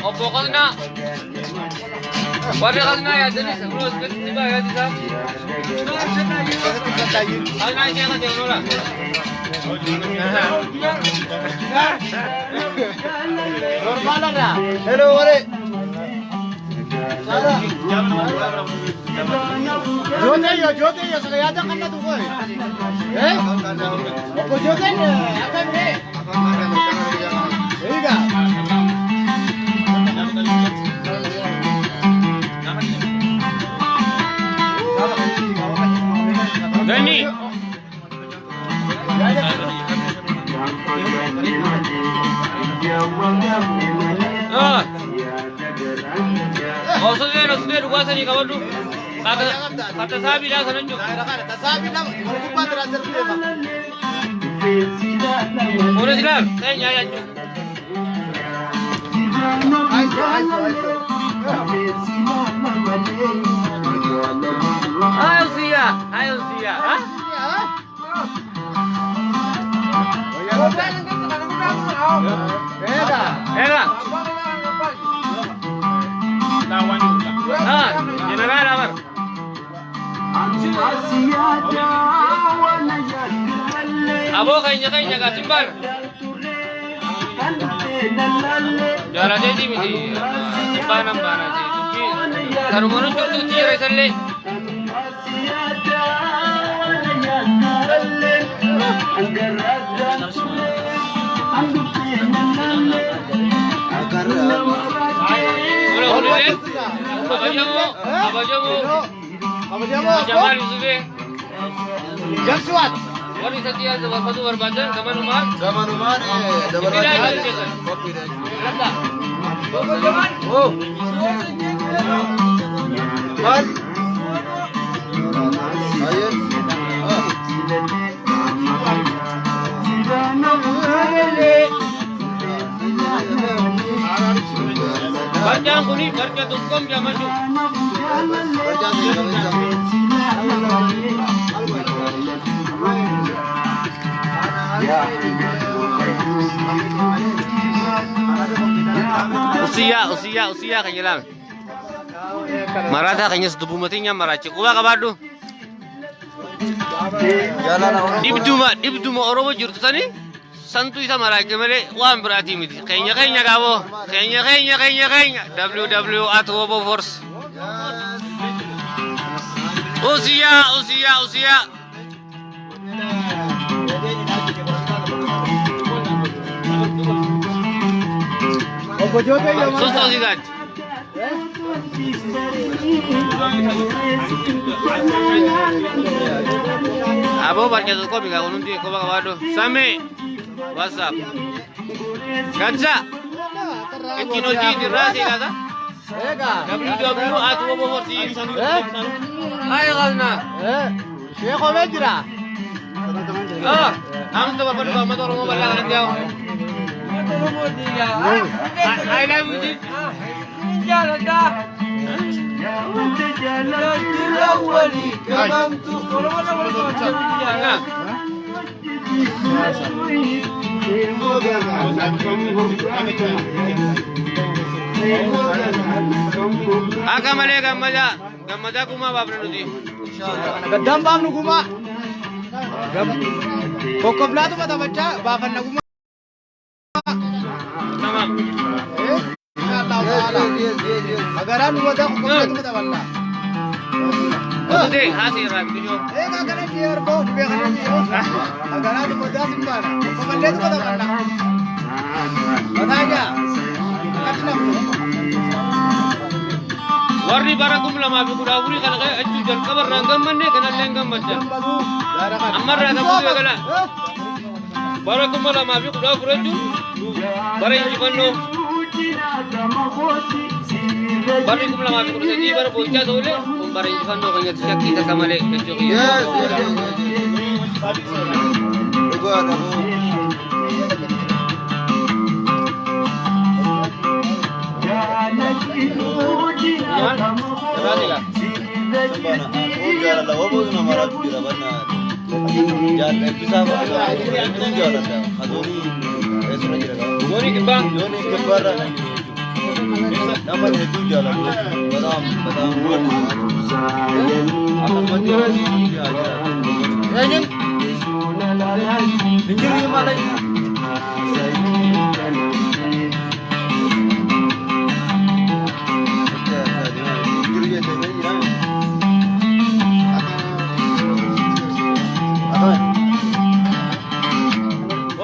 Opo ka na. Wala ka na yan. Terus tiba ya di sana. Ay na siya ka din wala. Normal na. Hello, wala. Jote yo sagayada kanna tu ko eh ko jote ne akan ne eiga Dani sudah dua sani kawan tu. Kata sabi dah sana tu. Kata sabi dah. Berubah terakhir tu ya. Boleh silam. Saya nyaya tu. Ayo sia, ayo sia. Ah? Ega. General Amar. Abo kayaknya kasimbar. Jara jadi mesti simpanam bana sih. Taruh mana cuci cirai selle. Apa jamu? Jamal Yusufe. Jamsuat. Wali setia satu berbaca zaman Umar. Zaman Umar berbaca. Oh. Mas. Ayo. Banyak kuni kerja tukum jam maju. Usia kayaknya lang. Marada kayaknya setubuh matinya maraci. Kula kabadu. Dibduma orang bujur tu tadi. Santuy sama lagi mere wan berarti miti. Kayaknya kamu. Kayaknya. WW atau Wobo Force. Usia. Susto sigat. Abo barnya tu kau biga ununti kau bawa waduh. Sami. WhatsApp. Gansa. Ekinoji dirasi kata. WW atau Wobo Force. Ayo kalna. Saya kau berdira. Oh, kamu tu berapa dua motor mau balik jauh. I love you. Jalan dah. Gammaja kuma babra nudi. Gadam bam nu kuma. Kokobla tu kata baca bapan nu kuma. Tamam. Agaran wada kokobla tu kata wala. Oke, hasil rapi tu. Agaran dia erbo, dia agaran dia. Agaran tu wada simpan. Kokobla tu kata wala. बताया warni barakum lama bi kudawuri kana kay accu jol kabar nangam manne kana lengam majja amar ra nabu gala barakum lama bi kudawuri accu bare jibanno Barri kumla maafi kuru sadi bara bocah tu le, bara injifan do kaya siya kita sama le kecil kaya. Lugu ada bu. Berarti lah. Sabana. Oh juara lah. Oh bukan nama ragu dia bana. Juara bisa apa? Itu juara dah. Adoni. Esok lagi dah. Joni kembang. Joni kembar lah. Nama itu juara. Badam buat. Akan menjual di aja. Ini. Injil malah.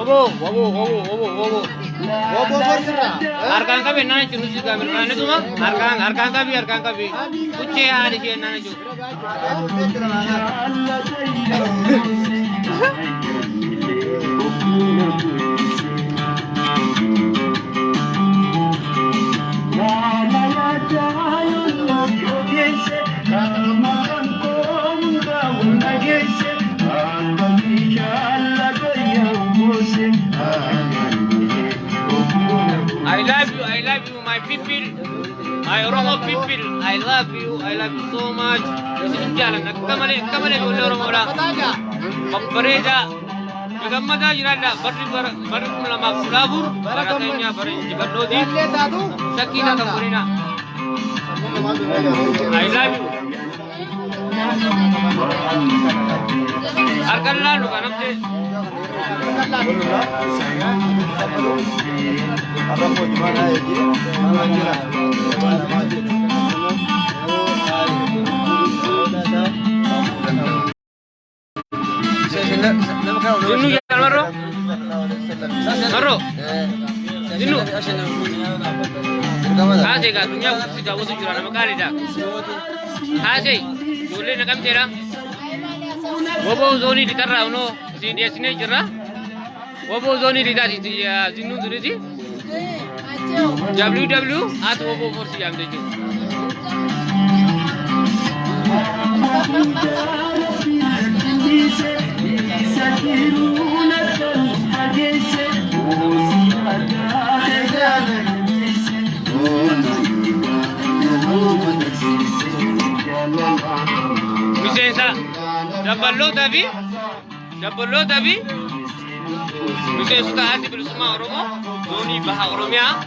Wobo. Wobo bersera. Arkan kabi nana cunu sih kami nana cuma arkan kabi. Kucing ada sih nana cuma. I love you, my people, my Oromo people. I love you so much. Jalan, kamale boleh Oromo lah. Mempereda, gamada jirada. Baru lama kulabur, baratnya baru jibadodi. Sakina kamurina. I love you. Arkanlah lu kan nanti. Apa mau gimana ya dia? Mana kira? Mana maju? Jinu jalan Maro. Jinu. Kasih kat dunia sudah usul jualan nama kali dah. Kasih. Jualan nak kami cerah. Wobo zoni di terra uno. Si dia sini cerah. Wobo zoni di tadi si Jinu tu ni. WW atau Wobo forsi yang tu. Misalnya, double tapi, misalnya sudah hati bersama Oromo, Doni Bahasa Oromia,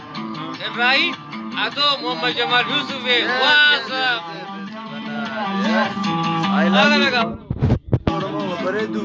Ibrahim atau Muhammad Jamal Yusuf, WhatsApp. I love you. Oromo beredu.